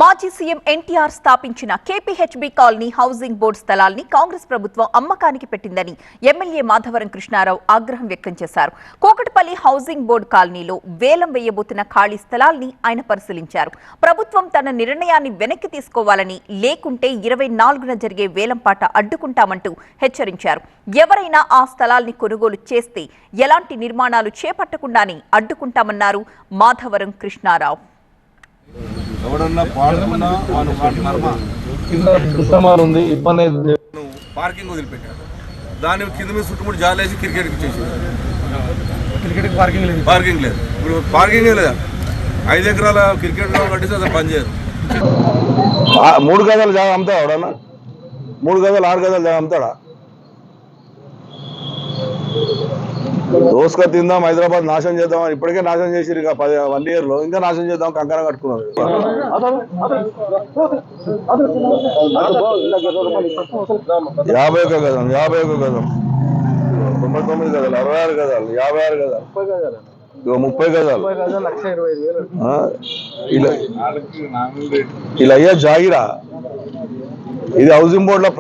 మాజీ సీఎం ఎన్టీఆర్ స్థాపించిన KPHB colony housing board స్థలాల్ని కాంగ్రెస్ ప్రభుత్వం అమ్మకానికి పెట్టిందని ఎమ్మెల్యే మాధవరం కృష్ణారావు ఆగ్రహం వ్యక్తం చేశారు. కూకట్పల్లి హౌసింగ్ బోర్డు కాలనీలో వేలం వేయబోతున్న ఖాళీ స్థలాల్ని ఆయన పరిశీలించారు. ప్రభుత్వం తన నిర్ణయాన్ని వెనక్కి తీసుకోవాలని, లేకుంటే 24న జరిగే వేలంపాట అడ్డుకుంటామంటూ హెచ్చరించారు. ఎవరైనా ఆ స్థలాల్ని కొనుగోలు చేస్తే ఎలాంటి నిర్మాణాలు చేపట్టకుండానే అడ్డుకుంటామన్నారు మాధవరం కృష్ణారావు. ఎవడన్నా పాడుకున్నా వాళ్ళు ఉంది ఇబ్బంది పార్కింగ్ వదిలిపెట్టారు. దాని కింద మీద చుట్టుముట్టు జాలేసి క్రికెట్కి చేసారు. పార్కింగ్ లేదు. ఇప్పుడు పార్కింగ్ లేదా 5 ఎకరాల క్రికెట్ గ్రౌండ్ కట్టేసి అసలు పని చేయరు. 3 గజాలు జాగా అమ్ముతాడా ఎవడన్నా? 3 గజాలు 6 గజాలు జాగా అమ్ముతాడా? దోసుక తిందాం, హైదరాబాద్ నాశనం చేద్దాం. ఇప్పటికే నాశనం చేసిరు. ఇక 1 year లో ఇంకా నాశనం చేద్దాం కంకణం కట్టుకున్నారు. 51 గజం, 99 గజాలు, 66 గజాలు, 56 గజాలు, 30 గజాలు ఇలా అయ్యా జాగిరా. ఇది హౌసింగ్ బోర్డులో